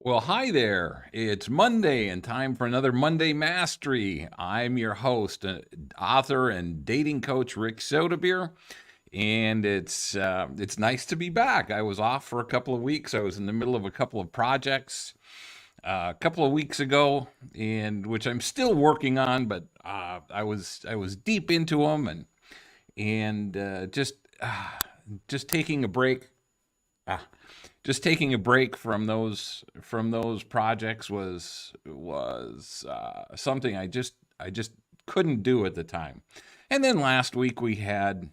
Well, hi there. It's Monday and time for another Monday Mastery. I'm your host, author, and dating coach Rick Soderbeer, and it's nice to be back. I was off for a couple of weeks. I was in the middle of a couple of projects a couple of weeks ago, and which I'm still working on, but I was deep into them and just taking a break. Ah, just taking a break from those projects was something I just couldn't do at the time. And then last week we had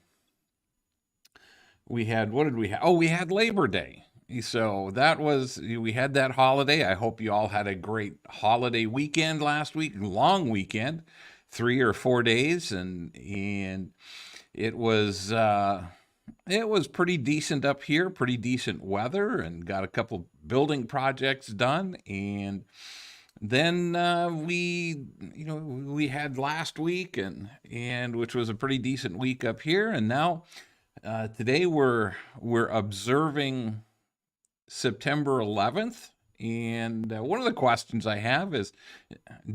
what did we have? Oh, we had Labor Day. So that was we had that holiday. I hope you all had a great holiday weekend last week, long weekend, 3 or 4 days, and it was uh, it was pretty decent up here, pretty decent weather, and got a couple building projects done. And then we had last week, and which was a pretty decent week up here. And now today we're observing September 11th. And one of the questions I have is,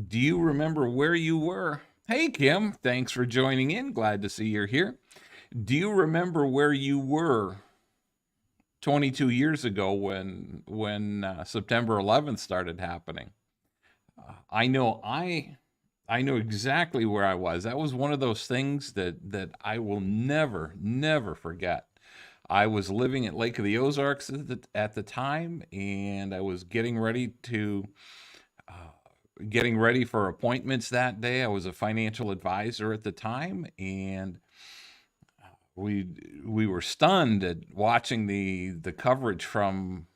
do you remember where you were? Hey, Kim, thanks for joining in. Glad to see you're here. Do you remember where you were 22 years ago when September 11th started happening? I know exactly where I was. That was one of those things that I will never forget. I was living at Lake of the Ozarks at the time, and I was getting ready for appointments that day. I was a financial advisor at the time, and we we were stunned at watching the coverage from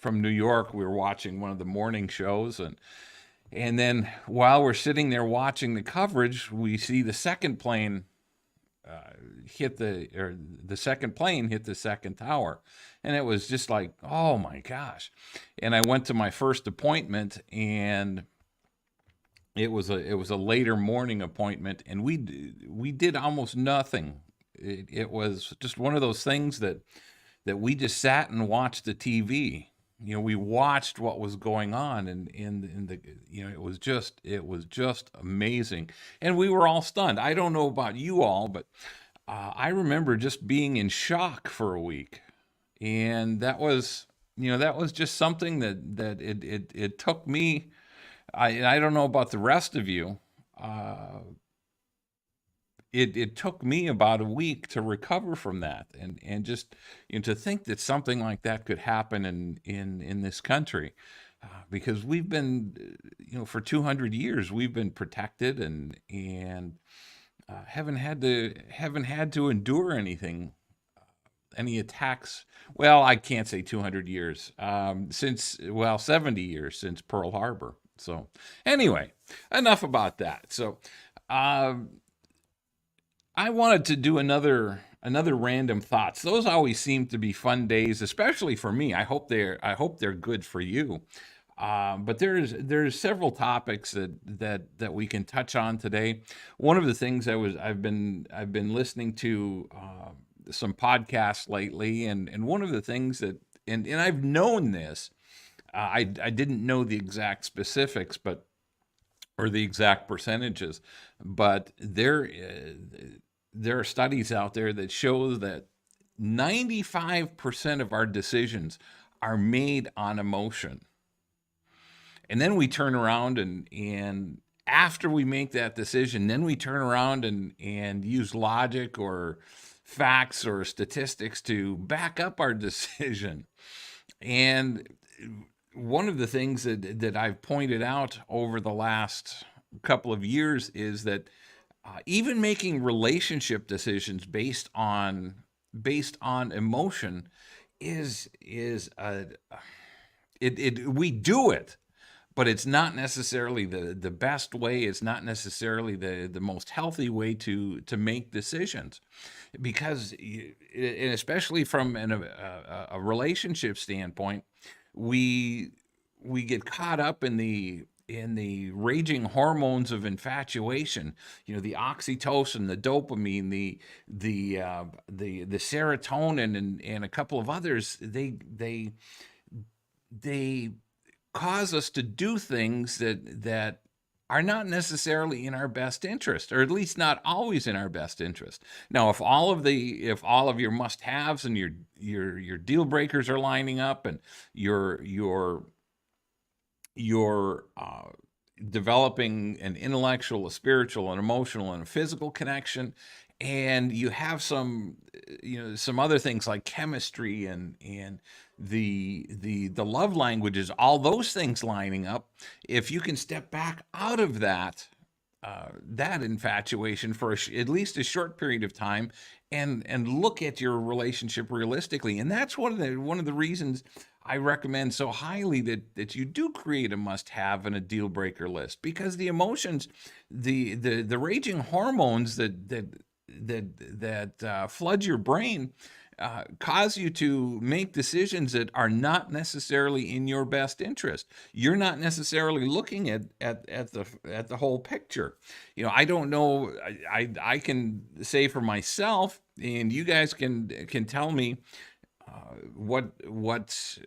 New York. We were watching one of the morning shows, and then while we're sitting there watching the coverage, we see the second plane the second plane hit the second tower, and it was just like, oh my gosh. And I went to my first appointment, and it was a later morning appointment, and we did almost nothing. It was just one of those things that we just sat and watched the TV. We watched what was going on, and in the it was just amazing, and we were all stunned. I don't know about you all, but I remember just being in shock for a week, and that was just something that it took me. I don't know about the rest of you. Uh, it took me about a week to recover from that, and just to think that something like that could happen in this country, because we've been for 200 years we've been protected, and haven't had to endure any attacks. Well, I can't say 200 years, since, well, 70 years since Pearl Harbor. So anyway, enough about that. So um, I wanted to do another random thoughts. Those always seem to be fun days, especially for me. I hope they're good for you. But there's several topics that we can touch on today. One of the things I've been listening to some podcasts lately, and one of the things and I've known this. I didn't know the exact specifics, but or the exact percentages, but there are studies out there that show that 95% of our decisions are made on emotion. And then we turn around and after we make that decision, then we turn around and use logic or facts or statistics to back up our decision. And one of the things that I've pointed out over the last couple of years is that even making relationship decisions based on emotion is we do it, but it's not necessarily the best way. It's not necessarily the most healthy way to make decisions, because and especially from a relationship standpoint, we we get caught up in the raging hormones of infatuation. The oxytocin, the dopamine, the serotonin, and a couple of others. They cause us to do things that are not necessarily in our best interest, or at least not always in our best interest. Now, if all of your must-haves and your deal breakers are lining up, and you're developing an intellectual, a spiritual, an emotional, and a physical connection, and you have some other things like chemistry and the love languages, all those things lining up. If you can step back out of that infatuation for at least a short period of time, and look at your relationship realistically. And that's one of the reasons I recommend so highly that you do create a must-have and a deal breaker list, because the emotions, the raging hormones that flood your brain cause you to make decisions that are not necessarily in your best interest. You're not necessarily looking at the whole picture. I don't know. I can say for myself, and you guys can tell me what's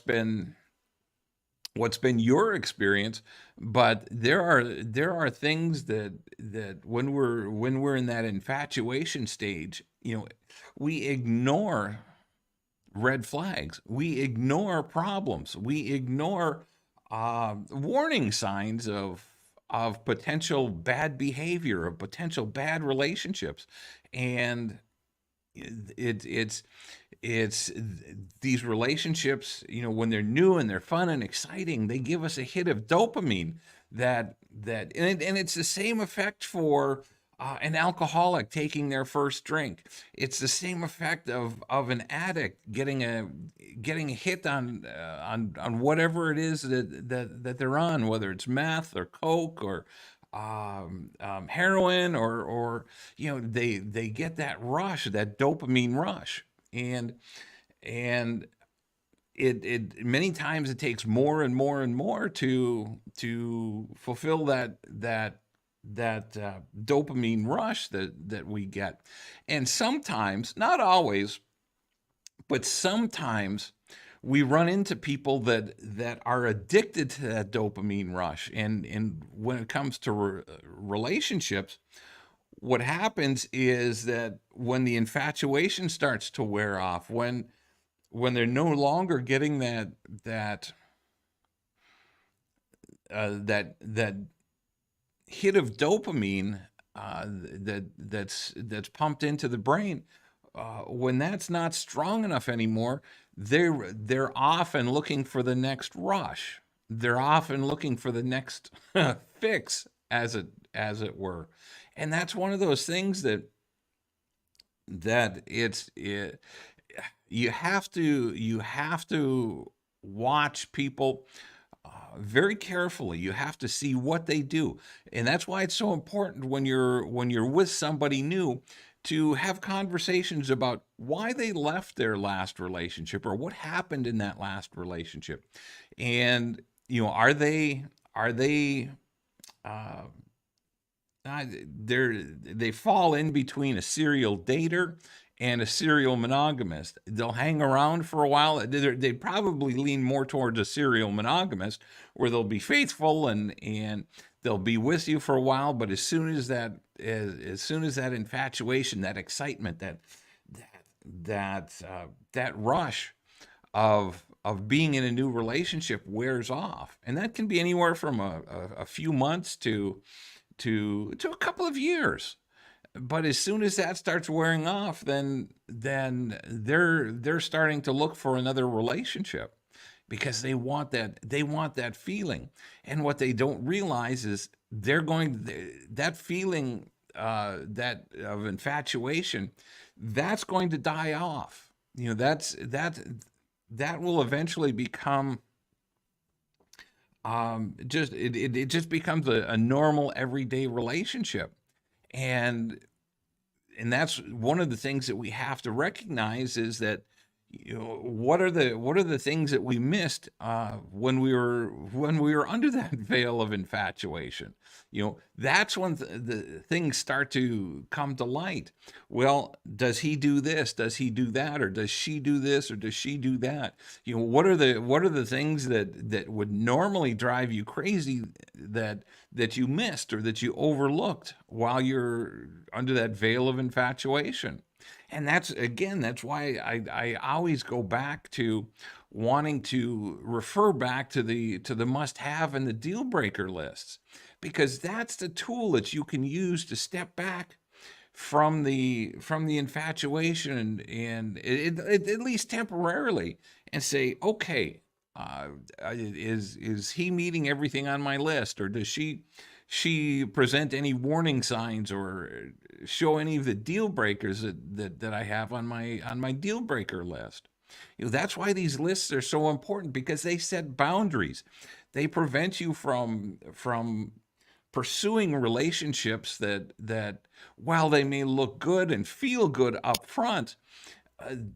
been your experience. But there are things that when we're in that infatuation stage, we ignore red flags, we ignore problems, we ignore warning signs of potential bad behavior, of potential bad relationships. And it's these relationships, when they're new and they're fun and exciting, they give us a hit of dopamine and it's the same effect for an alcoholic taking their first drink. It's the same effect of an addict getting a hit on whatever it is that they're on, whether it's meth or coke or heroin, or they get that rush, that dopamine rush. And it many times it takes more and more and more to fulfill that dopamine rush that we get. And sometimes, not always, but sometimes we run into people that are addicted to that dopamine rush. And when it comes to relationships, what happens is that when the infatuation starts to wear off, when they're no longer getting that hit of dopamine that's pumped into the brain, when that's not strong enough anymore, they're often looking for the next rush. They're often looking for the next fix, as it were. And that's one of those things that you have to watch people very carefully. You have to see what they do. And that's why it's so important when you're with somebody new to have conversations about why they left their last relationship, or what happened in that last relationship. And are they uh, they fall in between a serial dater and a serial monogamist. They'll hang around for a while. They probably lean more towards a serial monogamist, where they'll be faithful and they'll be with you for a while. But as soon as that infatuation, that excitement, that rush of being in a new relationship wears off, and that can be anywhere from a few months to a couple of years. But as soon as that starts wearing off, then they're starting to look for another relationship, because they want that feeling. And what they don't realize is that feeling, that of infatuation, that's going to die off. That will eventually become, it just becomes a normal everyday relationship. And that's one of the things that we have to recognize, is that what are the things that we missed when we were under that veil of infatuation? That's when the things start to come to light. Well, does he do this? Does he do that? Or does she do this? Or does she do that? What are the things that would normally drive you crazy that you missed or that you overlooked while you're under that veil of infatuation? And that's why I always go back to wanting to refer back to the must have and the deal breaker lists, because that's the tool that you can use to step back from the infatuation, and at least temporarily, and say, okay, is he meeting everything on my list, or does she present any warning signs or show any of the deal breakers that I have on my deal breaker list? That's why these lists are so important, because they set boundaries. They prevent you from pursuing relationships that while they may look good and feel good up front,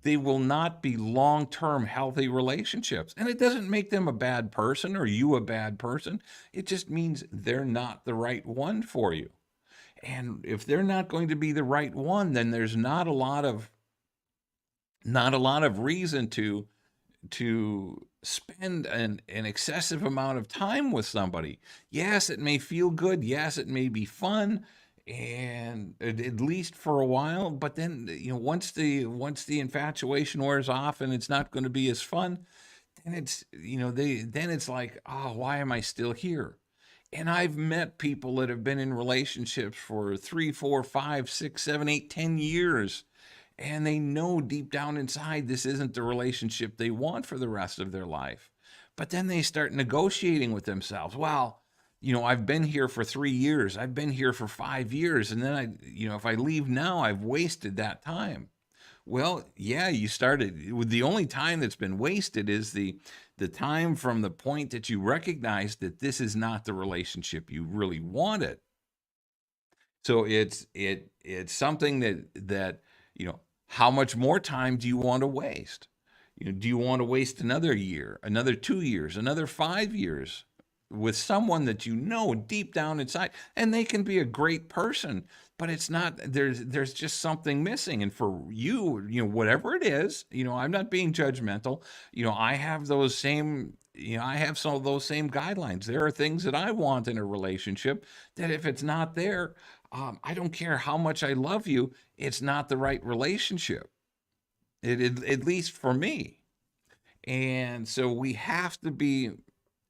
they will not be long-term healthy relationships. And it doesn't make them a bad person or you a bad person. It just means they're not the right one for you. And if they're not going to be the right one, then there's not a lot of reason to spend an excessive amount of time with somebody. Yes, it may feel good. Yes, it may be fun, and at least for a while. But then, once the infatuation wears off and it's not going to be as fun, then it's like, oh, why am I still here? And I've met people that have been in relationships for 3, 4, 5, 6, 7, 8, 10 years, and they know deep down inside this isn't the relationship they want for the rest of their life. But then they start negotiating with themselves. Well, I've been here for 3 years. I've been here for 5 years. And then if I leave now, I've wasted that time. Well, yeah, you started with the only time that's been wasted is the time from the point that you recognize that this is not the relationship you really wanted. So it's something that how much more time do you want to waste? Do you want to waste another year, another 2 years, another 5 years with someone that deep down inside, and they can be a great person, but it's not, there's just something missing. And for you, whatever it is, I'm not being judgmental. I have those same, I have some of those same guidelines. There are things that I want in a relationship that if it's not there, I don't care how much I love you, it's not the right relationship. At least for me. And so we have to be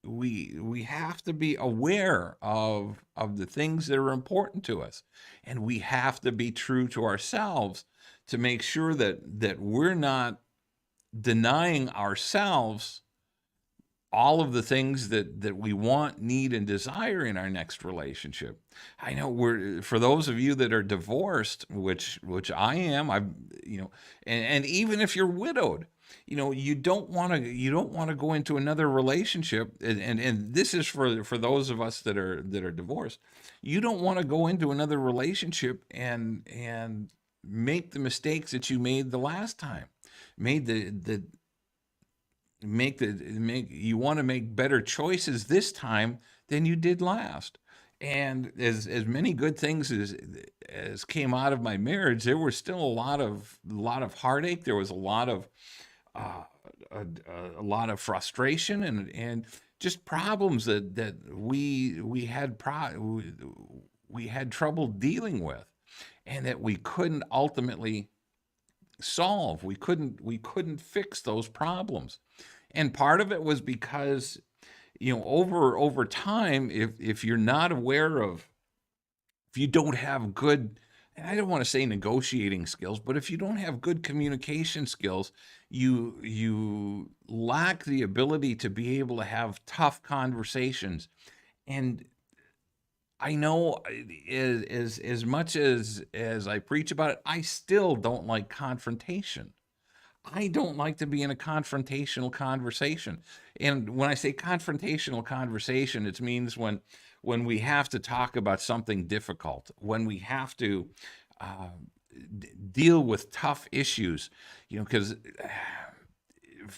aware of the things that are important to us, and we have to be true to ourselves to make sure that we're not denying ourselves all of the things that we want, need, and desire in our next relationship. I know for those of you that are divorced, which I am, and even if you're widowed, you don't want to go into another relationship, and this is for those of us that are divorced. You don't want to go into another relationship and make the mistakes that you made the last time. Made the make You want to make better choices this time than you did last. And as many good things as came out of my marriage, there was still a lot of heartache. There was uh, a lot of frustration, and just problems that we had trouble dealing with, and that we couldn't ultimately solve. We couldn't fix those problems. And part of it was because, over time, if you're not aware of, if you don't have good, and I don't want to say negotiating skills, but if you don't have good communication skills, you lack the ability to be able to have tough conversations. And I know, as much as I preach about it, I still don't like confrontation. I don't like to be in a confrontational conversation. And when I say confrontational conversation, it means when we have to talk about something difficult, when we have to uh, deal with tough issues, because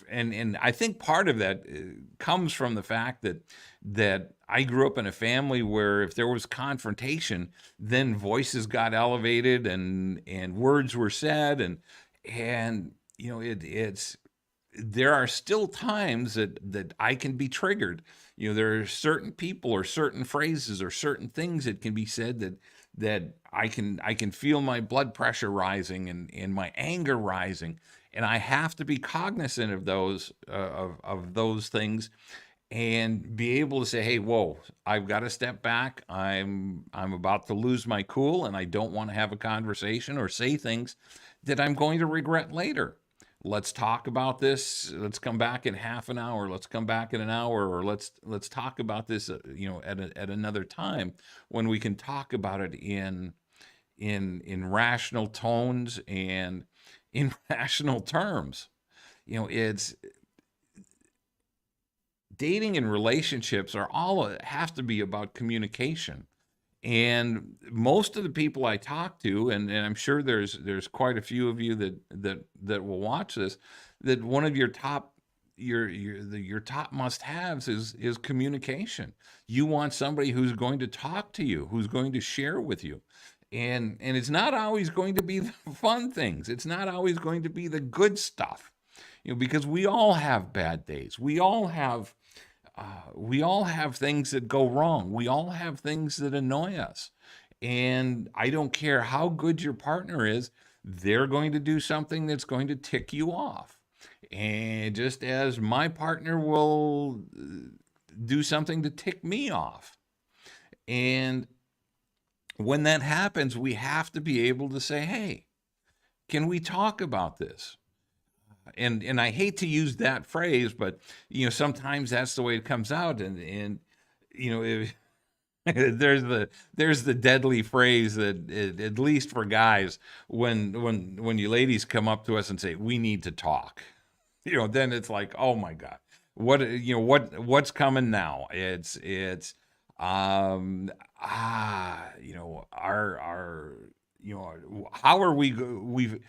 and I think part of that comes from the fact that I grew up in a family where if there was confrontation, then voices got elevated and words were said, and it's there are still times that I can be triggered. There are certain people or certain phrases or certain things that can be said that I can feel my blood pressure rising and my anger rising, and I have to be cognizant of those things and be able to say, "Hey, whoa, I've got to step back. I'm about to lose my cool, and I don't want to have a conversation or say things that I'm going to regret later. Let's talk about this. Let's come back in half an hour. Let's come back in an hour, or let's talk about this, at another time when we can talk about it in rational tones and in rational terms." It's dating and relationships are all have to be about communication. And most of the people I talk to, and I'm sure there's quite a few of you that will watch this, that one of your top must-haves is communication. You want somebody who's going to talk to you, who's going to share with you. And it's not always going to be the fun things. It's not always going to be the good stuff. Because we all have bad days. We all have things that go wrong. We all have things that annoy us. And I don't care how good your partner is, they're going to do something that's going to tick you off. And just as my partner will do something to tick me off. And when that happens, we have to be able to say, "Hey, can we talk about this?" And I hate to use that phrase, but sometimes that's the way it comes out. And if, there's the deadly phrase that at least for guys, when you ladies come up to us and say, "We need to talk," then it's like, oh my God, what's coming now? It's our how are we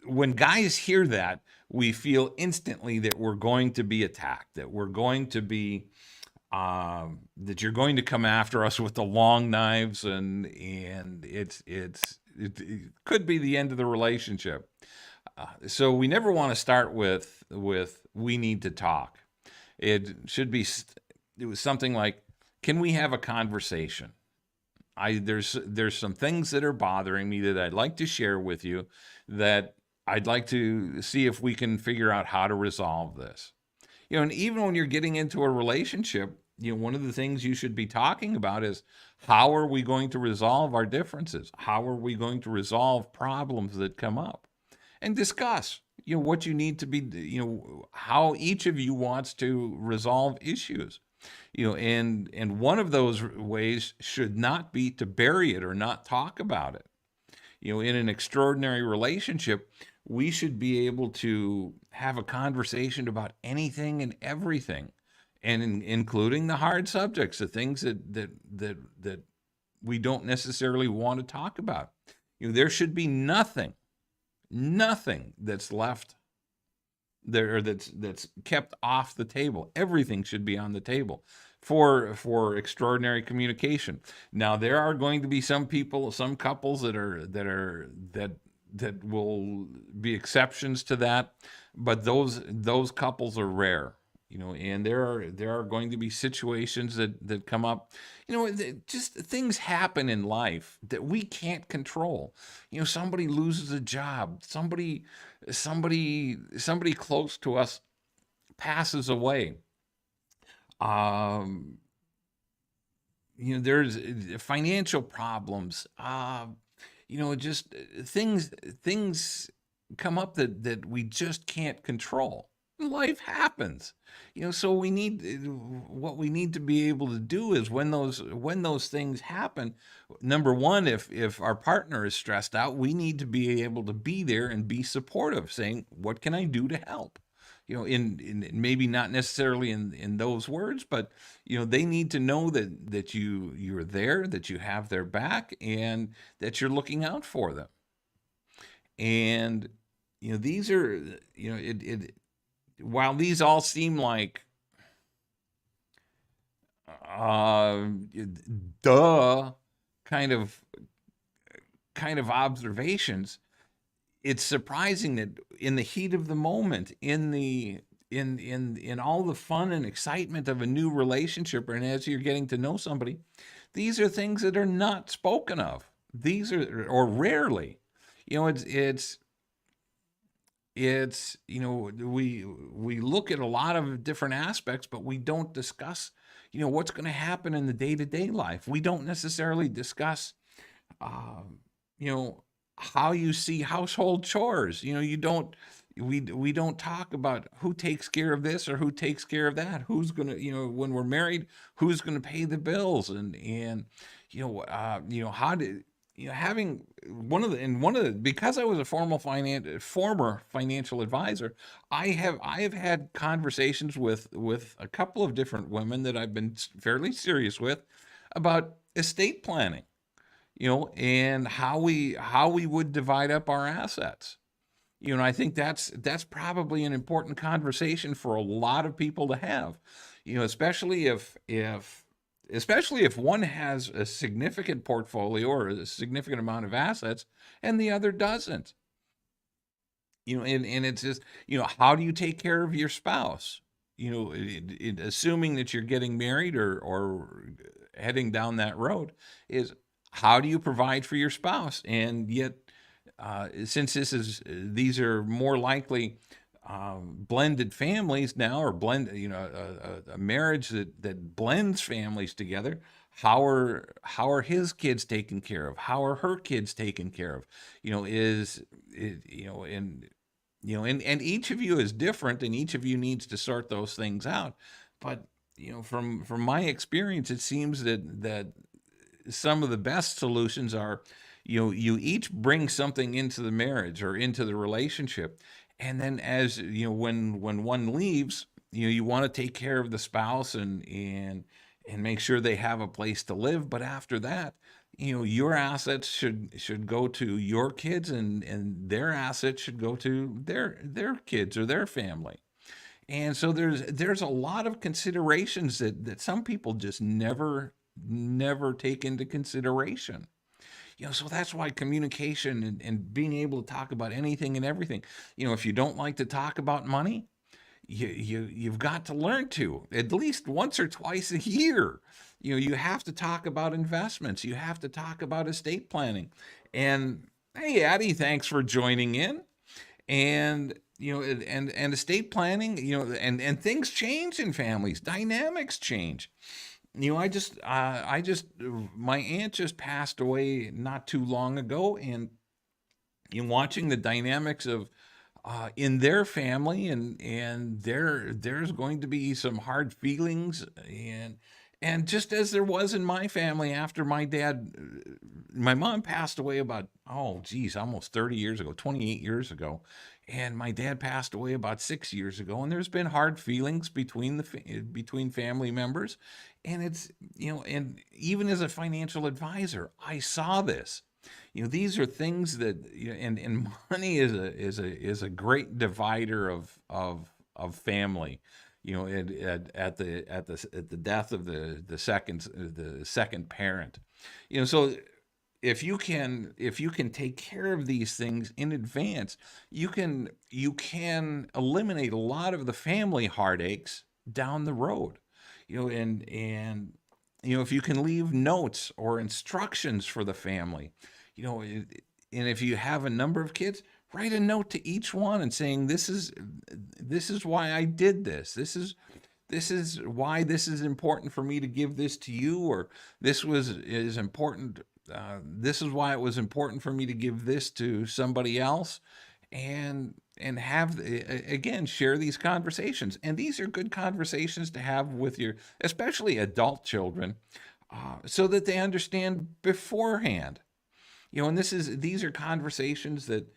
when guys hear that, we feel instantly that we're going to be attacked, that we're going to be that you're going to come after us with the long knives, and it could be the end of the relationship. So we never want to start with "we need to talk." It should be it was something like, "Can we have a conversation? There's some things that are bothering me that I'd like to share with you, that I'd like to see if we can figure out how to resolve this." And even when you're getting into a relationship, one of the things you should be talking about is, how are we going to resolve our differences? How are we going to resolve problems that come up? And discuss, what you need to be, how each of you wants to resolve issues. And one of those ways should not be to bury it or not talk about it. In an extraordinary relationship, we should be able to have a conversation about anything and everything, and including the hard subjects, the things that we don't necessarily want to talk about. There should be nothing that's left there, or that's kept off the table. Everything should be on the table for extraordinary communication. Now, there are going to be some couples that will be exceptions to that, but those couples are rare. And there are going to be situations that come up. Just things happen in life that we can't control. Somebody loses a job. Somebody close to us passes away. There's financial problems. Just things come up that we just can't control. Life happens. So what we need to be able to do is, when those things happen, number one, if our partner is stressed out, we need to be able to be there and be supportive, saying, "What can I do to help?" In maybe not necessarily in those words, but they need to know that you're there, that you have their back, and that you're looking out for them. And these are it while these all seem like uh, duh kind of observations, it's surprising that in the heat of the moment, in all the fun and excitement of a new relationship, and as you're getting to know somebody, these are things that are not spoken of. These are, or rarely. It's we look at a lot of different aspects, but we don't discuss what's going to happen in the day-to-day life. We don't necessarily discuss um, you know how you see household chores. You don't we don't talk about who takes care of this or who takes care of that, who's going to, when we're married, who's going to pay the bills, and how to, having one of the because I was a former financial advisor, I have had conversations with a couple of different women that I've been fairly serious with about estate planning, and how we would divide up our assets. I think that's probably an important conversation for a lot of people to have. Especially if one has a significant portfolio or a significant amount of assets and the other doesn't. And it's just, how do you take care of your spouse? Assuming that you're getting married or heading down that road, is how do you provide for your spouse? And yet, since these are more likely blended families now, or a marriage that blends families together, how are his kids taken care of? How are her kids taken care of? Is it, and each of you is different, and each of you needs to sort those things out. But from my experience, it seems that some of the best solutions are, you each bring something into the marriage or into the relationship, and then, as when one leaves, you want to take care of the spouse, and make sure they have a place to live. But after that, your assets should go to your kids, and their assets should go to their kids or their family. And so there's a lot of considerations that some people just never take into consideration. So that's why communication, and being able to talk about anything and everything. If you don't like to talk about money, you've got to learn to, at least once or twice a year. You have to talk about investments. You have to talk about estate planning. And hey, Addie, thanks for joining in. And and estate planning, and things change in families. Dynamics change. My aunt just passed away not too long ago, and watching the dynamics of in their family, and there's going to be some hard feelings, and just as there was in my family after my mom passed away about, oh geez, almost 30 years ago, 28 years ago, and my dad passed away about 6 years ago, and there's been hard feelings between family members. And it's, and even as a financial advisor, I saw this. These are things that, and money is a great divider of family. At the death of the second parent. So if you can take care of these things in advance, you can eliminate a lot of the family heartaches down the road. And if you can leave notes or instructions for the family, and if you have a number of kids, write a note to each one and saying, this is why I did this. This is why this is important for me to give this to you, or is important. This is why it was important for me to give this to somebody else, and have, again, share these conversations. And these are good conversations to have with your, especially adult children, so that they understand beforehand. And these are conversations that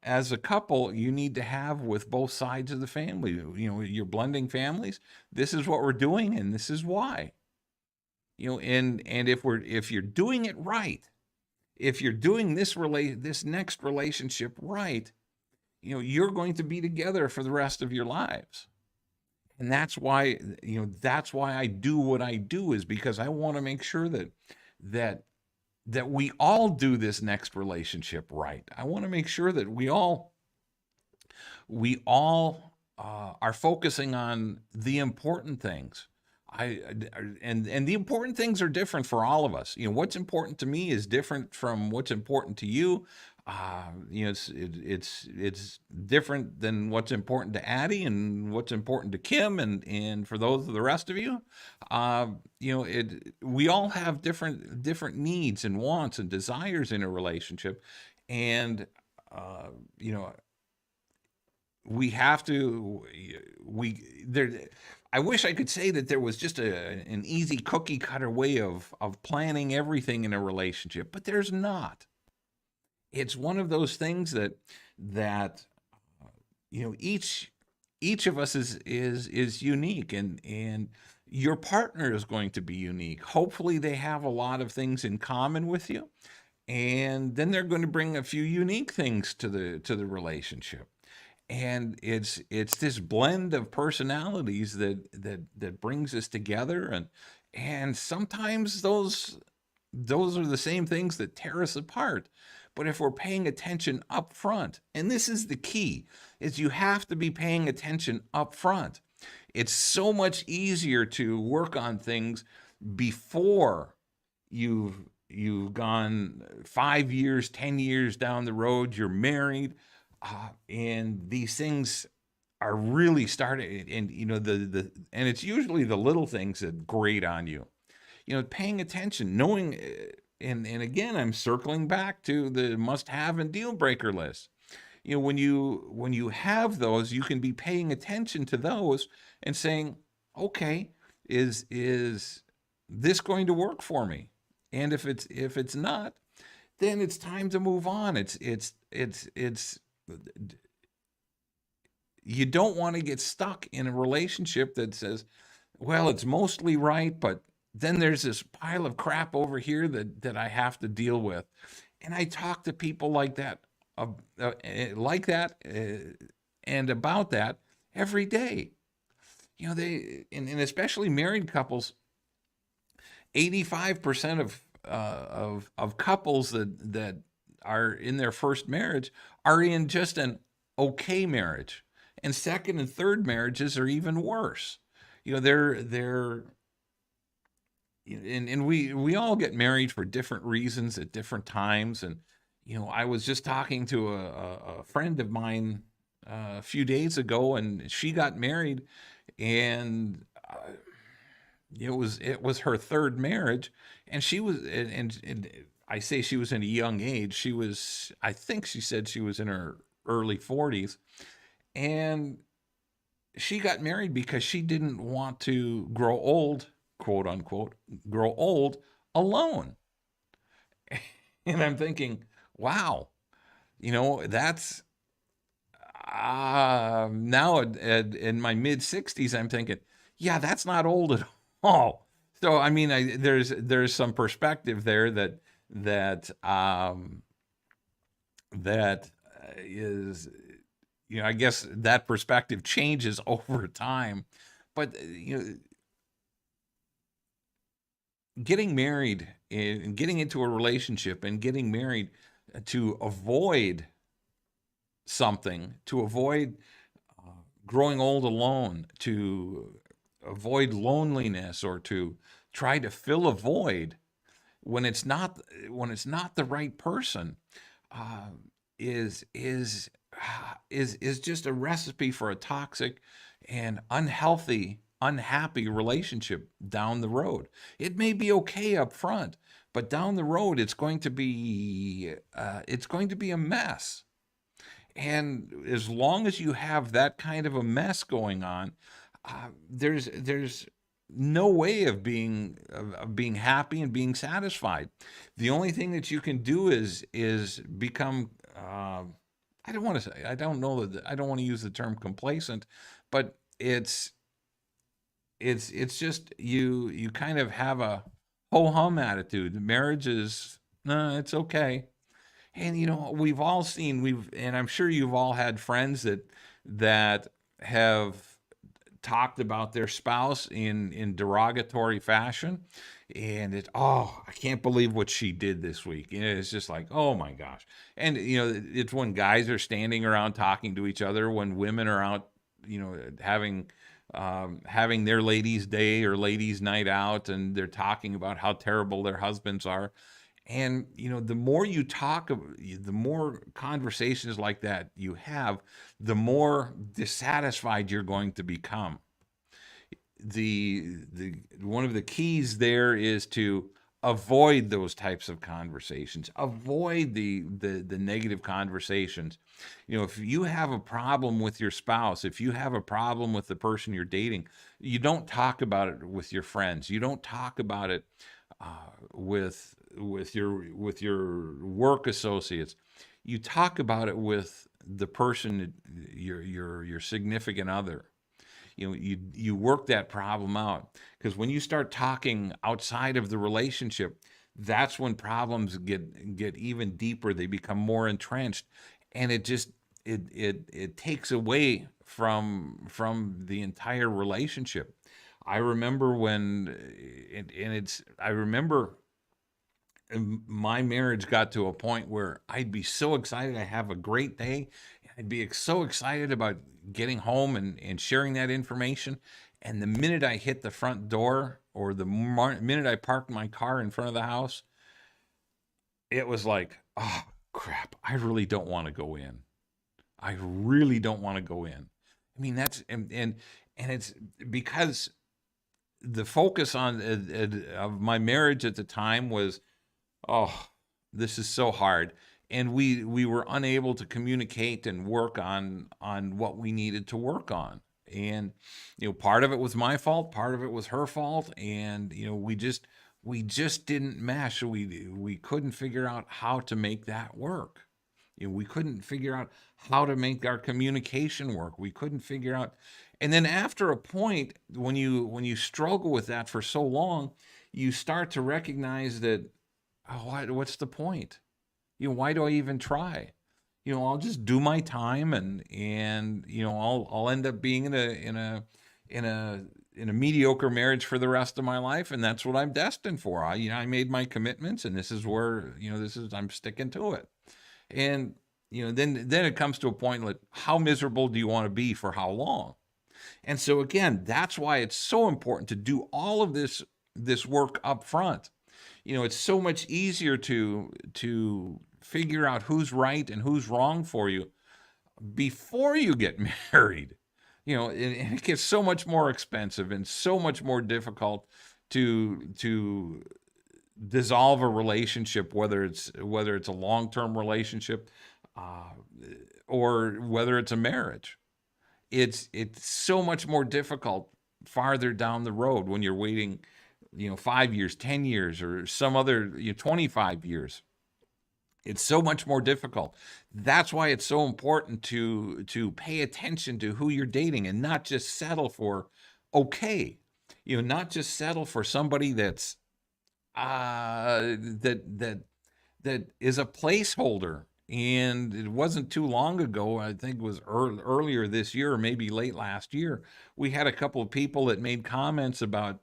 as a couple, you need to have with both sides of the family. You're blending families. This is what we're doing, and this is why. And if you're doing it right, if you're doing this next relationship right, you're going to be together for the rest of your lives. And that's why, that's why I do what I do, is because I want to make sure that that we all do this next relationship right. I want to make sure that we all are focusing on the important things. I and the important things are different for all of us. What's important to me is different from what's important to you. It's different than what's important to Addie and what's important to Kim, and for those of the rest of you. We all have different needs and wants and desires in a relationship, and uh, you know we have to we there I wish I could say that there was just an easy cookie cutter way of planning everything in a relationship, but there's not. It's one of those things that each of us is unique, and your partner is going to be unique. Hopefully they have a lot of things in common with you, and then they're going to bring a few unique things to the relationship. And it's this blend of personalities that brings us together, and sometimes those are the same things that tear us apart. But if we're paying attention up front, and this is the key, is you have to be paying attention up front. It's so much easier to work on things before you've you've gone 5 years, 10 years down the road, you're married, and these things are really starting, and and it's usually the little things that grate on you. Paying attention, knowing, and again, I'm circling back to the must-have and deal breaker list. When you have those, you can be paying attention to those and saying, okay, is this going to work for me? And if it's not, then it's time to move on. It's You don't want to get stuck in a relationship that says, well, it's mostly right, but then there's this pile of crap over here that I have to deal with. And I talk to people and about that every day. They and especially married couples, 85% of couples that are in their first marriage are in just an okay marriage, and second and third marriages are even worse. They're and we all get married for different reasons at different times. And I was just talking to a friend of mine a few days ago, and she got married, and it was her third marriage, and she was and I say she was in a young age. I think she said she was in her early 40s, and she got married because she didn't want to grow old, quote unquote, grow old alone. And I'm thinking, wow, that's now in my mid 60s, I'm thinking, yeah, that's not old at all. So I mean, there's some perspective there that is, I guess that perspective changes over time. But getting married and getting into a relationship and getting married to avoid something, to avoid growing old alone, to avoid loneliness, or to try to fill a void when it's not the right person, uh, is just a recipe for a toxic and unhappy relationship down the road. It may be okay up front, but down the road it's going to be a mess. And as long as you have that kind of a mess going on, there's no way of being happy and being satisfied. The only thing that you can do is become, I don't want to say, I don't know that I don't want to use the term complacent, but it's just you kind of have a ho hum attitude. Marriage is, no, it's okay. And we've all seen and I'm sure you've all had friends that have talked about their spouse in derogatory fashion, and I can't believe what she did this week. It's just like, oh my gosh. And it's when guys are standing around talking to each other, when women are out, having their ladies' day or ladies' night out, and they're talking about how terrible their husbands are. And the more you talk, the more conversations like that you have, the more dissatisfied you're going to become. The one of the keys there is to avoid those types of conversations, avoid the negative conversations. If you have a problem with your spouse, if you have a problem with the person you're dating, you don't talk about it with your friends, you don't talk about it with your work associates. You talk about it with the person, your significant other. You work that problem out, because when you start talking outside of the relationship, that's when problems get even deeper. They become more entrenched, and it takes away from the entire relationship. I remember I remember my marriage got to a point where I'd be so excited I have a great day. I'd be so excited about getting home and sharing that information. And the minute I hit the front door, or the minute I parked my car in front of the house, it was like, oh crap, I really don't want to go in. I really don't want to go in. I mean, that's and it's because the focus of my marriage at the time was, oh, this is so hard. And we were unable to communicate and work on what we needed to work on. And part of it was my fault, part of it was her fault, and we just didn't mesh. We couldn't figure out how to make that work. We couldn't figure out how to make our communication work. We couldn't figure out. And then after a point, when you struggle with that for so long, you start to recognize that, oh, what's the point? Why do I even try? I'll just do my time, and I'll end up being in a mediocre marriage for the rest of my life, and that's what I'm destined for. I made my commitments, and this is where I'm sticking to it. And then it comes to a point like, how miserable do you want to be for how long? And so again, that's why it's so important to do all of this work up front. It's so much easier to figure out who's right and who's wrong for you before you get married. And it gets so much more expensive and so much more difficult to dissolve a relationship, whether it's a long-term relationship, or whether it's a marriage. It's so much more difficult farther down the road, when you're waiting 5 years, 10 years, or some other 25 years. It's so much more difficult. That's why it's so important to pay attention to who you're dating, and not just settle for okay. Not just settle for somebody that's that is a placeholder. And it wasn't too long ago, I think it was earlier this year, or maybe late last year, we had a couple of people that made comments about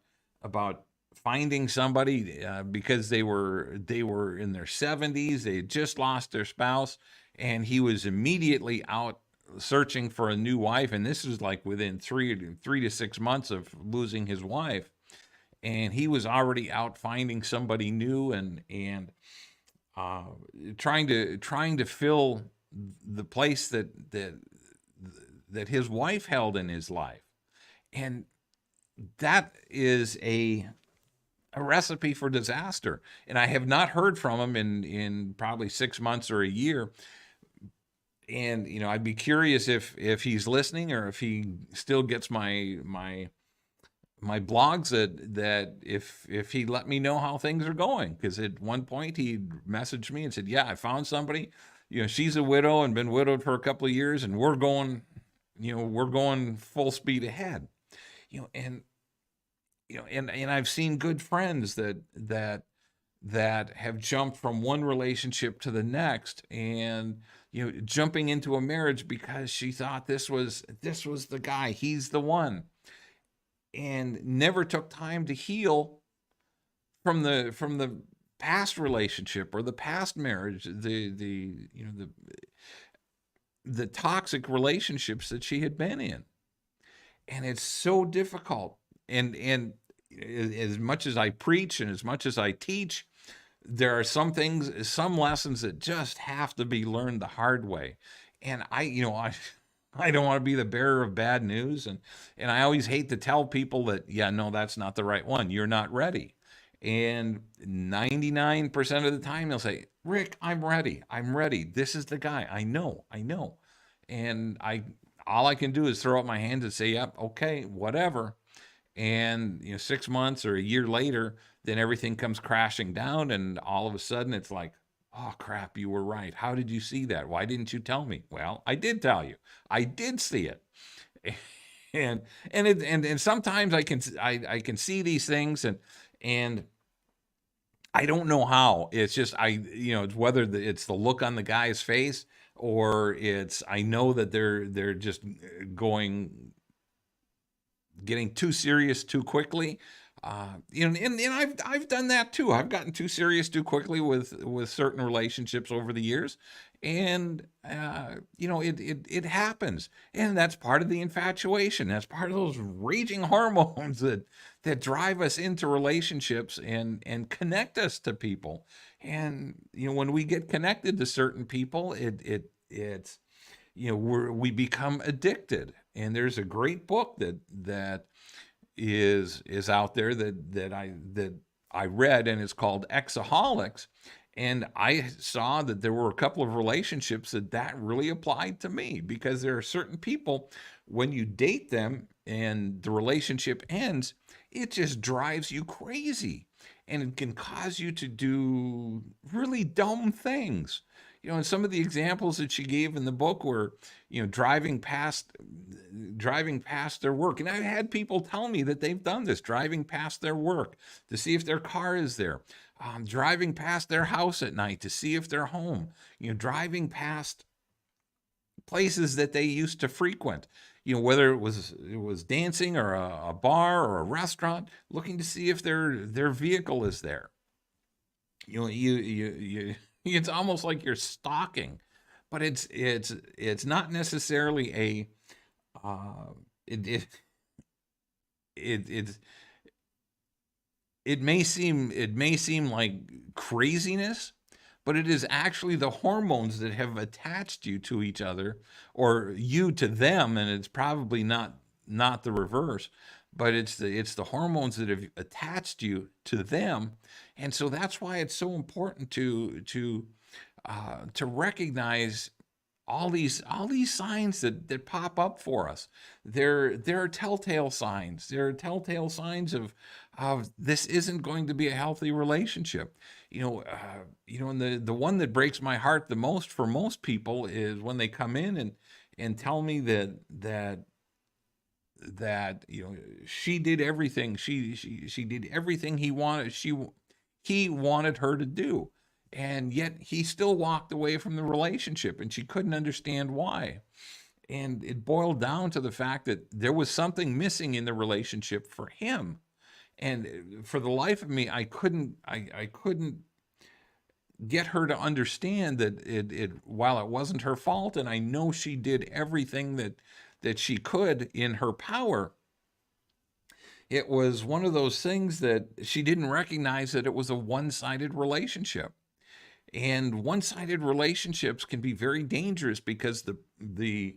finding somebody, because they were in their 70s, they had just lost their spouse, and he was immediately out searching for a new wife. And this was like within 3 to 6 months of losing his wife, and he was already out finding somebody new, and trying to fill the place that his wife held in his life. And that is a recipe for disaster. And I have not heard from him in probably 6 months or a year. And I'd be curious if he's listening, or if he still gets my blogs, that if he let me know how things are going. Because at one point he messaged me and said, yeah, I found somebody, she's a widow and been widowed for a couple of years, and we're going full speed ahead. And I've seen good friends that that have jumped from one relationship to the next, and jumping into a marriage because she thought this was the guy, he's the one, and never took time to heal from the past relationship or the past marriage, the toxic relationships that she had been in. And it's so difficult. And as much as I preach and as much as I teach, there are some things, some lessons that just have to be learned the hard way. And I don't want to be the bearer of bad news, and I always hate to tell people that, yeah, no, that's not the right one. You're not ready. And 99% of the time they'll say, "Rick, I'm ready. I'm ready. This is the guy. I know. I know." And all I can do is throw up my hands and say, "Yep, okay, whatever." And 6 months or a year later, then everything comes crashing down, and all of a sudden it's like, oh crap, you were right. How did you see that? Why didn't you tell me? Well, I did tell you. I did see it. And sometimes I can see these things, and I don't know how. It's just it's whether it's the look on the guy's face, or it's I know that they're just going getting too serious too quickly. And I've done that too. I've gotten too serious too quickly with certain relationships over the years, and it happens, and that's part of the infatuation. That's part of those raging hormones that drive us into relationships and connect us to people. And when we get connected to certain people, it's we become addicted. And there's a great book that is out there that I read, and it's called Exaholics. And I saw that there were a couple of relationships that really applied to me, because there are certain people, when you date them and the relationship ends, it just drives you crazy, and it can cause you to do really dumb things. And some of the examples that she gave in the book were, driving past their work. And I've had people tell me that they've done this, driving past their work to see if their car is there, driving past their house at night to see if they're home, driving past places that they used to frequent, whether it was dancing or a bar or a restaurant, looking to see if their vehicle is there. You it's almost like you're stalking, but it's not necessarily a it it it it's it may seem like craziness, but it is actually the hormones that have attached you to each other, or you to them, and it's probably not the reverse, but it's the hormones that have attached you to them. And so that's why it's so important to recognize all these signs that pop up for us. There are telltale signs. There are telltale signs of this isn't going to be a healthy relationship. And the one that breaks my heart the most for most people is when they come in and tell me that she did everything. She did everything he wanted her to do, and yet he still walked away from the relationship, and she couldn't understand why. And it boiled down to the fact that there was something missing in the relationship for him. And for the life of me, I couldn't get her to understand that while it wasn't her fault, and I know she did everything that she could in her power, it was one of those things that she didn't recognize that it was a one-sided relationship. And one-sided relationships can be very dangerous, because the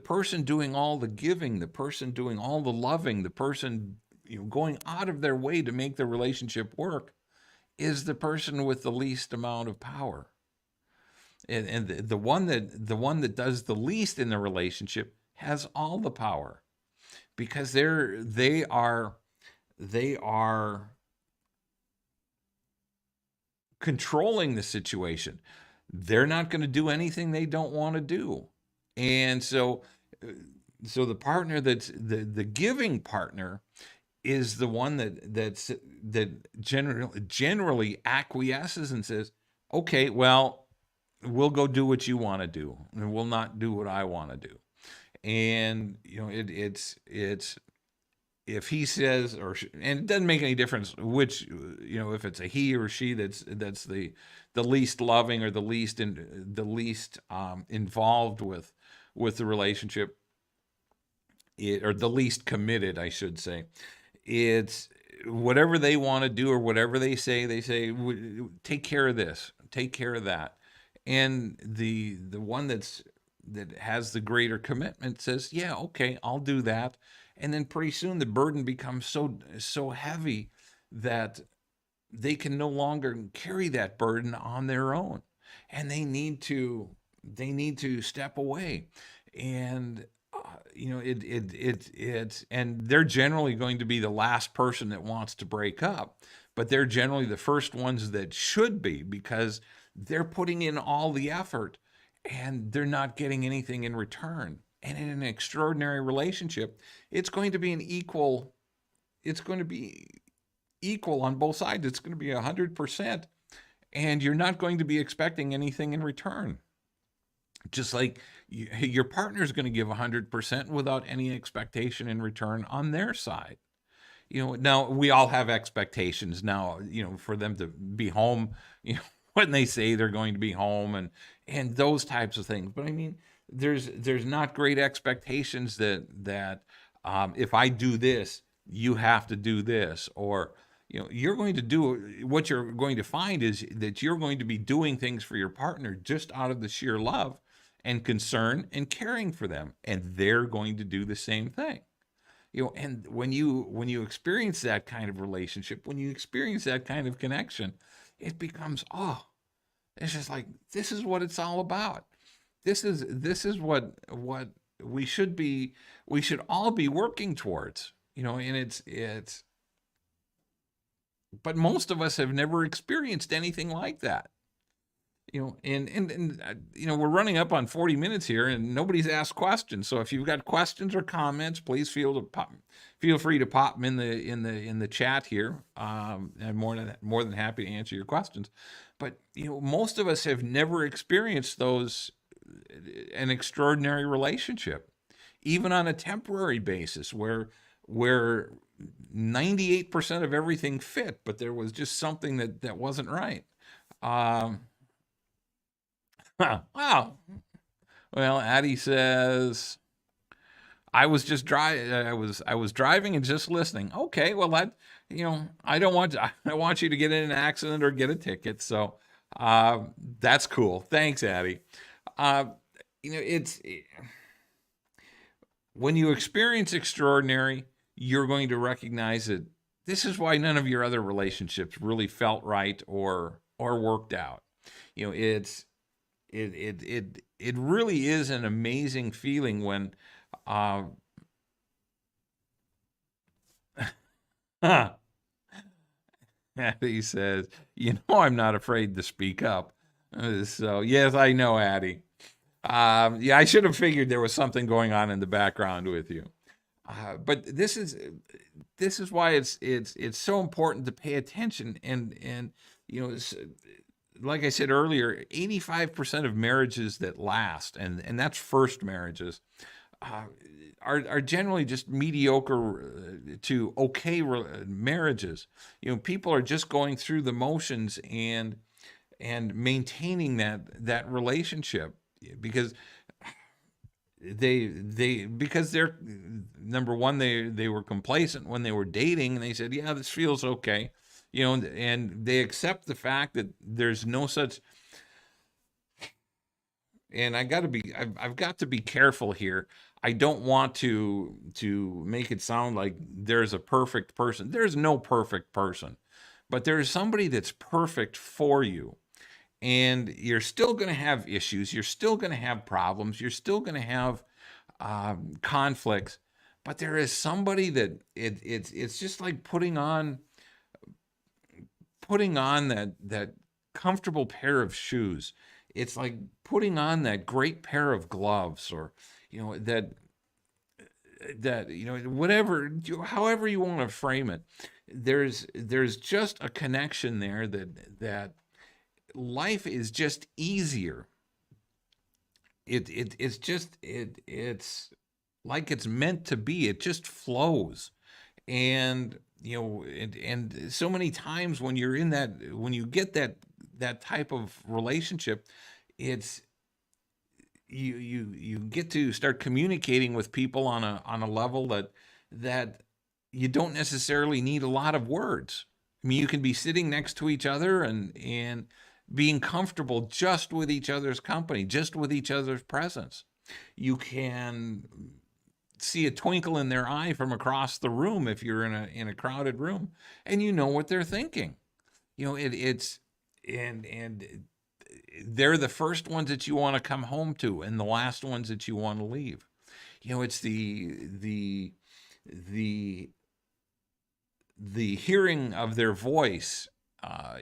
person doing all the giving, the person doing all the loving, the person going out of their way to make the relationship work, is the person with the least amount of power. And the one that does the least in the relationship has all the power, because they are controlling the situation. They're not going to do anything they don't want to do. And so the partner that's the giving partner is the one that generally acquiesces and says, okay, well, we'll go do what you want to do, and we'll not do what I want to do. And it's if he says, and it doesn't make any difference which, if it's a he or she that's the least loving, or the least involved with the relationship, or the least committed, I should say. It's whatever they want to do, or whatever they say, take care of this, take care of that. And the one that has the greater commitment says, yeah, okay, I'll do that. And then pretty soon the burden becomes so heavy that they can no longer carry that burden on their own, and they need to step away. And and they're generally going to be the last person that wants to break up, but they're generally the first ones that should be, because they're putting in all the effort and they're not getting anything in return. And in an extraordinary relationship, it's going to be equal on both sides. It's going to be 100%, and you're not going to be expecting anything in return. Just like your partner is going to give 100% without any expectation in return on their side. Now we all have expectations now, for them to be home, when they say they're going to be home, and those types of things. But I mean, there's not great expectations that if I do this, you have to do this, or you're going to do, what you're going to find is that you're going to be doing things for your partner just out of the sheer love and concern and caring for them, and they're going to do the same thing. And when you experience that kind of relationship, when you experience that kind of connection, it becomes, it's just like, this is what it's all about. This is what we should all be working towards, and it's but most of us have never experienced anything like that. And we're running up on 40 minutes here, and nobody's asked questions. So if you've got questions or comments, please feel free to pop them in the chat here. I'm more than happy to answer your questions. But most of us have never experienced an extraordinary relationship, even on a temporary basis, where 98% of everything fit, but there was just something that wasn't right. Wow. Well, Addie says, I was driving and just listening. Okay, well, that, I don't want you to get in an accident or get a ticket. So that's cool. Thanks, Addie. When you experience extraordinary, you're going to recognize that this is why none of your other relationships really felt right or worked out. It really is an amazing feeling when Addie says, I'm not afraid to speak up. So yes, I know, Addie. Yeah, I should have figured there was something going on in the background with you. But this is why it's so important to pay attention, and like I said earlier, 85% of marriages that last, and that's first marriages, are generally just mediocre to okay marriages. People are just going through the motions and maintaining that relationship, because they're, number one, they were complacent when they were dating, and they said, yeah, this feels okay, and they accept the fact that there's no such. And I've got to be careful here. I don't want to make it sound like there's a perfect person. There's no perfect person, but there's somebody that's perfect for you. And you're still going to have issues. You're still going to have problems. You're still going to have conflicts. But there is somebody that it's just like putting on that comfortable pair of shoes. It's like putting on that great pair of gloves, or that that, whatever, however you want to frame it, there's just a connection there that life is just easier. It's like it's meant to be. It just flows. And and so many times when you're in that, when you get that type of relationship, it's you get to start communicating with people on a level that you don't necessarily need a lot of words. I mean, you can be sitting next to each other and being comfortable just with each other's company, just with each other's presence. You can see a twinkle in their eye from across the room if you're in a crowded room, and you know what they're thinking. It's and they're the first ones that you want to come home to, and the last ones that you want to leave. It's the the hearing of their voice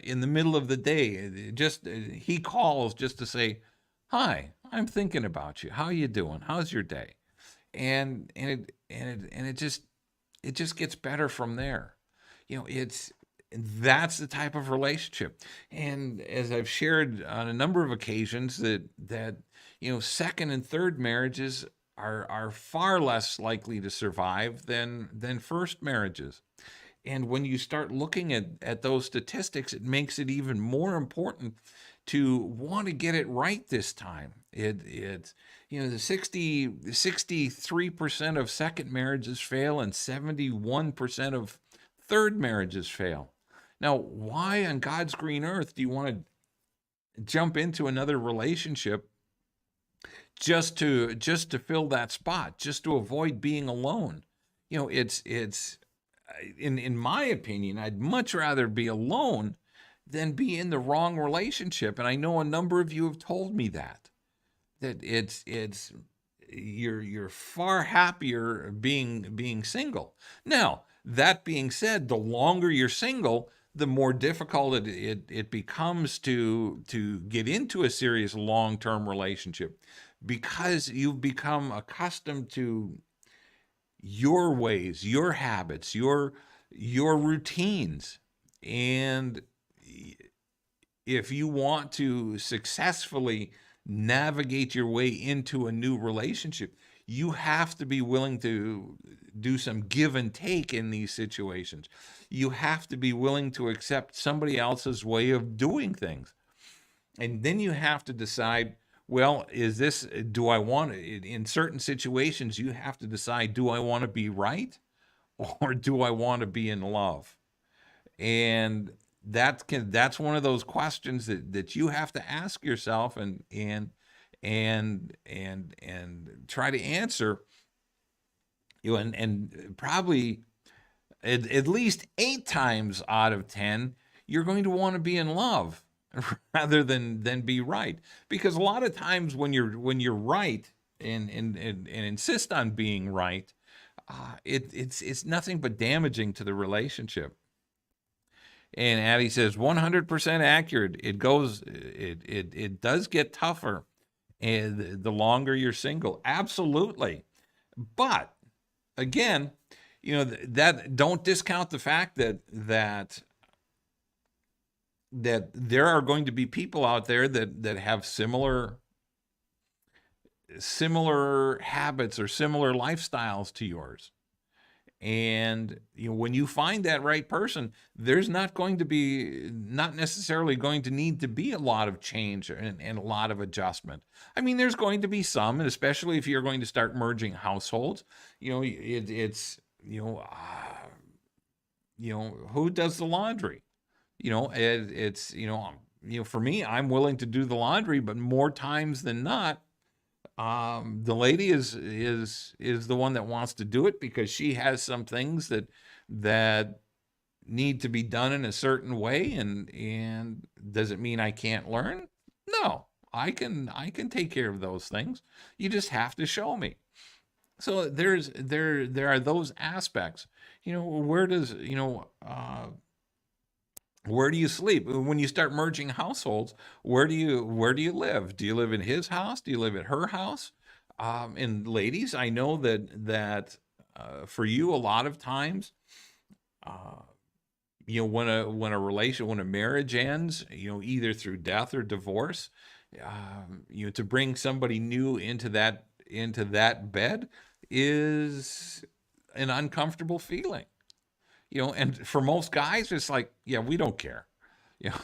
in the middle of the day. Just he calls just to say, "Hi, I'm thinking about you. How you doing? How's your day?" And it just gets better from there. It's that's the type of relationship. And as I've shared on a number of occasions, that second and third marriages are far less likely to survive than first marriages. And when you start looking at those statistics, it makes it even more important to want to get it right this time. It's the 63% of second marriages fail, and 71% of third marriages fail. Now, why on God's green earth do you want to jump into another relationship just to fill that spot, just to avoid being alone? It's in my opinion, I'd much rather be alone than be in the wrong relationship. And I know a number of you have told me that it's you're far happier being single. Now, that being said, the longer you're single, the more difficult it becomes to get into a serious long-term relationship, because you've become accustomed to your ways, your habits, your routines. And if you want to successfully navigate your way into a new relationship, you have to be willing to do some give and take in these situations. You have to be willing to accept somebody else's way of doing things. And then you have to decide, well, do I want to, in certain situations, you have to decide, do I want to be right, or do I want to be in love? And that's one of those questions that you have to ask yourself and try to answer. And probably at least 8 times out of 10, you're going to want to be in love rather than be right. Because a lot of times when you're right and insist on being right, it's nothing but damaging to the relationship. And Addie says 100% accurate. It does get tougher, and the longer you're single, absolutely. But again, that don't discount the fact that there are going to be people out there that have similar habits or similar lifestyles to yours. And when you find that right person, there's not necessarily going to need to be a lot of change and a lot of adjustment. I mean, there's going to be some, and especially if you're going to start merging households, it's who does the laundry? It's for me, I'm willing to do the laundry, but more times than not, the lady is the one that wants to do it, because she has some things that need to be done in a certain way. And does it mean I can't learn? No, I can take care of those things. You just have to show me. So there are those aspects. Where do you sleep? When you start merging households, where do you live? Do you live in his house? Do you live at her house? And ladies, I know that For you, a lot of times, when a marriage ends, either through death or divorce, to bring somebody new into that bed is an uncomfortable feeling. And for most guys, it's like, yeah, we don't care. You know,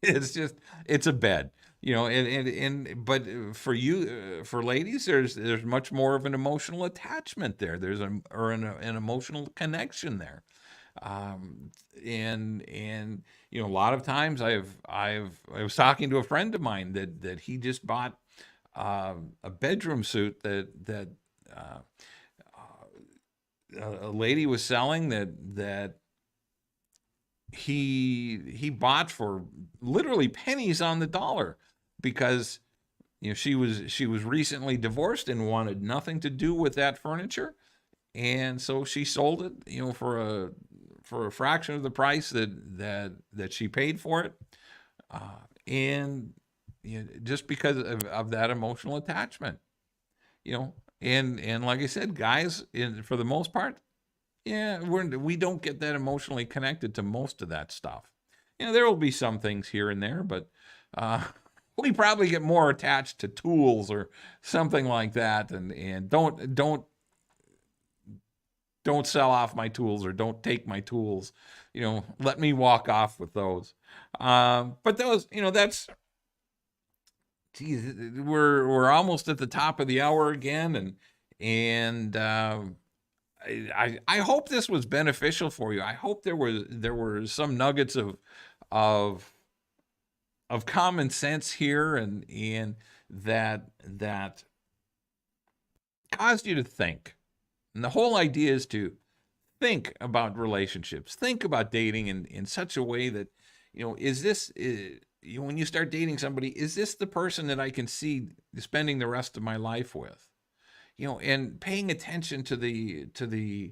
it's a bed. But for you, for ladies, there's much more of an emotional attachment there. There's an emotional connection there. And a lot of times I was talking to a friend of mine that he just bought a bedroom suit that uh, a lady was selling that he bought for literally pennies on the dollar, because she was recently divorced and wanted nothing to do with that furniture, and so she sold it, for a fraction of the price that she paid for it, and just because of that emotional attachment, and like I said, guys, for the most part, yeah, we don't get that emotionally connected to most of that stuff. There will be some things here and there, but uh, we probably get more attached to tools or something like that, and don't sell off my tools, or don't take my tools. Let me walk off with those. But those, that's, geez, we're almost at the top of the hour again, and I hope this was beneficial for you. I hope there were some nuggets of of common sense here, and that caused you to think. And the whole idea is to think about relationships, think about dating in such a way that, is this, when you start dating somebody, is this the person that I can see spending the rest of my life with? And paying attention to the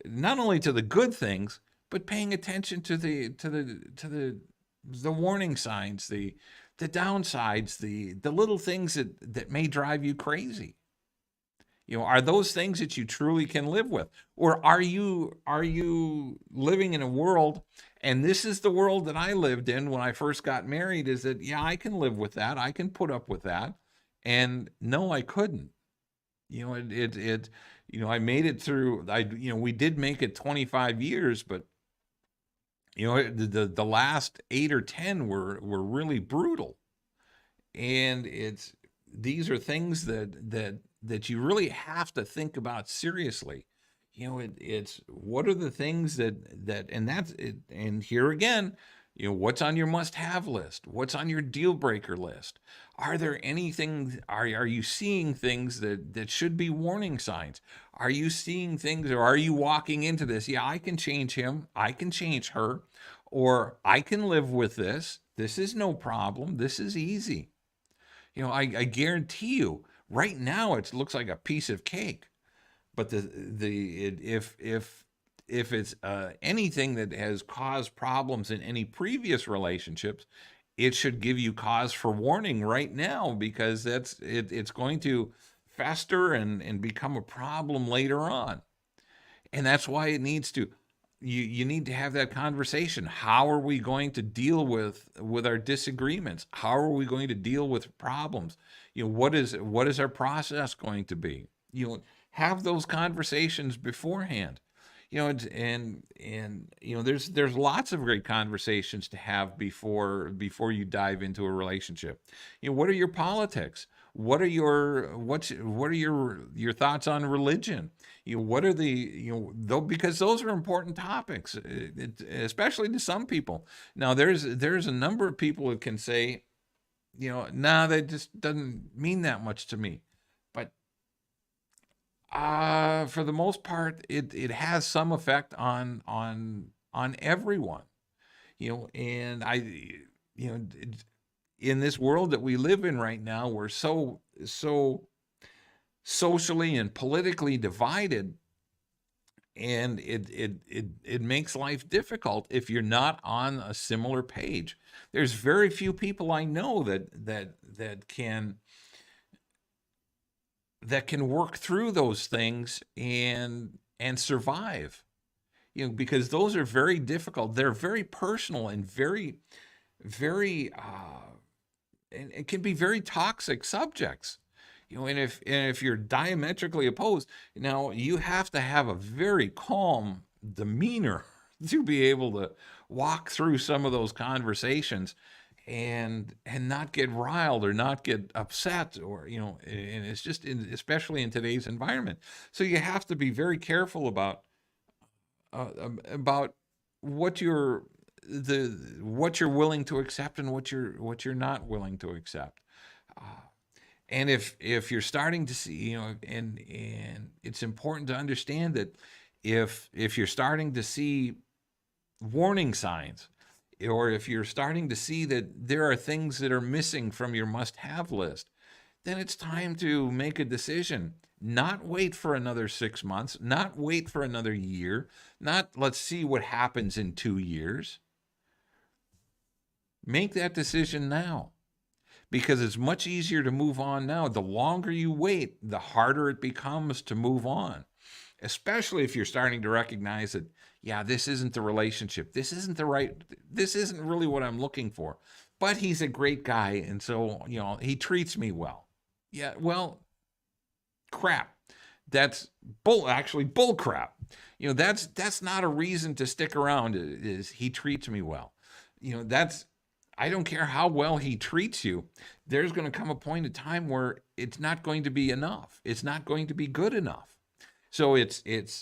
not only to the good things, but paying attention to the warning signs, the downsides, the little things that may drive you crazy. Are those things that you truly can live with? Or are you living in a world, and this is the world that I lived in when I first got married, is that, yeah, I can live with that, I can put up with that, and no, I couldn't. I made it through. We did make it 25 years, but the last 8 or 10 were really brutal. And these are things that you really have to think about seriously. It's what are the things and that's it. And here again, what's on your must-have list? What's on your deal breaker list? Are there anything? Are you seeing things that should be warning signs? Are you seeing things, or are you walking into this? Yeah, I can change him. I can change her, or I can live with this. This is no problem. This is easy. I guarantee you, right now it looks like a piece of cake. But if it's anything that has caused problems in any previous relationships, it should give you cause for warning right now, because it's going to fester and become a problem later on. And that's why you need to have that conversation. How are we going to deal with our disagreements? How are we going to deal with problems? What is our process going to be? Have those conversations beforehand. There's lots of great conversations to have before you dive into a relationship. What are your politics? What are your thoughts on religion? What are though, because those are important topics, especially to some people. Now, there's a number of people who can say, nah, that just doesn't mean that much to me. But for the most part, it has some effect on everyone. And in this world that we live in right now, we're so socially and politically divided, and it makes life difficult if you're not on a similar page. There's very few people I know that that can work through those things and survive. Because those are very difficult. They're very personal and very and it can be very toxic subjects. And if you're diametrically opposed, now you have to have a very calm demeanor to be able to walk through some of those conversations and not get riled or not get upset, or and it's just especially in today's environment. So you have to be very careful about what you're what you're willing to accept and what you're not willing to accept. And if you're starting to see, and it's important to understand that if you're starting to see warning signs, or if you're starting to see that there are things that are missing from your must-have list, then it's time to make a decision. Not wait for another 6 months, not wait for another year, not let's see what happens in 2 years. Make that decision now, because it's much easier to move on now. The longer you wait, the harder it becomes to move on, especially if you're starting to recognize that, yeah, this isn't the relationship. This isn't really what I'm looking for. But he's a great guy, and so, he treats me well. Yeah, well, crap. That's bull crap. That's not a reason to stick around, is he treats me well. I don't care how well he treats you. There's going to come a point in time where it's not going to be enough. It's not going to be good enough. So it's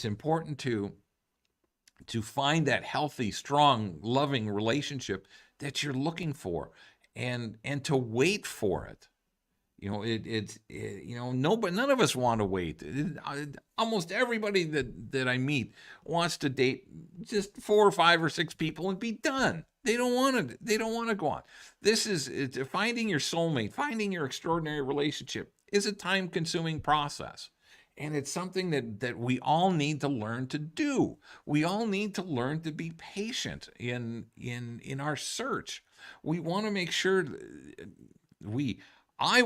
important to find that healthy, strong, loving relationship that you're looking for, and to wait for it. None of us want to wait. Almost everybody that I meet wants to date just 4 or 5 or 6 people and be done. They don't want to go on. This is finding your soulmate, finding your extraordinary relationship is a time-consuming process. And it's something that we all need to learn to do. We all need to learn to be patient in our search. We want to make sure I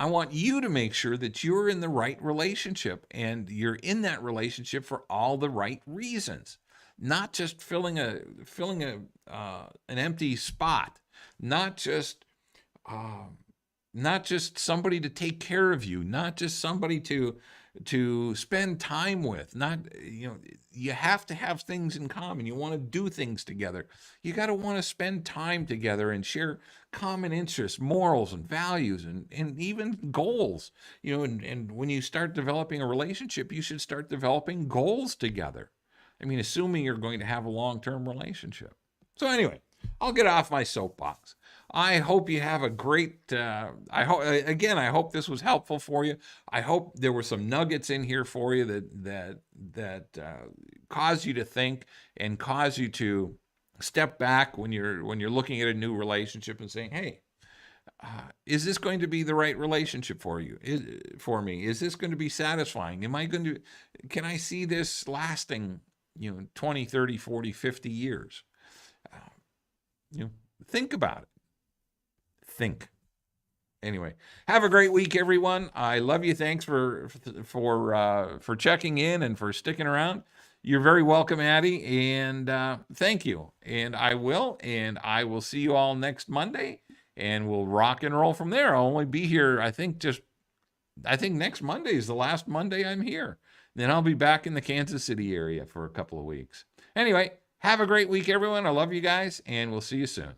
want you to make sure that you're in the right relationship, and you're in that relationship for all the right reasons, not just filling an empty spot, not just somebody to take care of you, not just somebody to spend time with. You have to have things in common. You want to do things together. You got to want to spend time together and share common interests, morals and values, and even goals. And when you start developing a relationship, you should start developing goals together. Assuming you're going to have a long-term relationship. So anyway, I'll get off my soapbox. I hope you have a great, I hope this was helpful for you. I hope there were some nuggets in here for you that cause you to think and cause you to step back when you're looking at a new relationship and saying, hey, is this going to be the right relationship for you? For me? Is this going to be satisfying? Can I see this lasting, 20, 30, 40, 50 years? Think about it. Think. Anyway, have a great week, everyone. I love you. Thanks for checking in and for sticking around. You're very welcome, Addie, and thank you. And I will see you all next Monday, and we'll rock and roll from there. I'll only be here, I think next Monday is the last Monday I'm here. Then I'll be back in the Kansas City area for a couple of weeks. Anyway, have a great week, everyone. I love you guys, and we'll see you soon.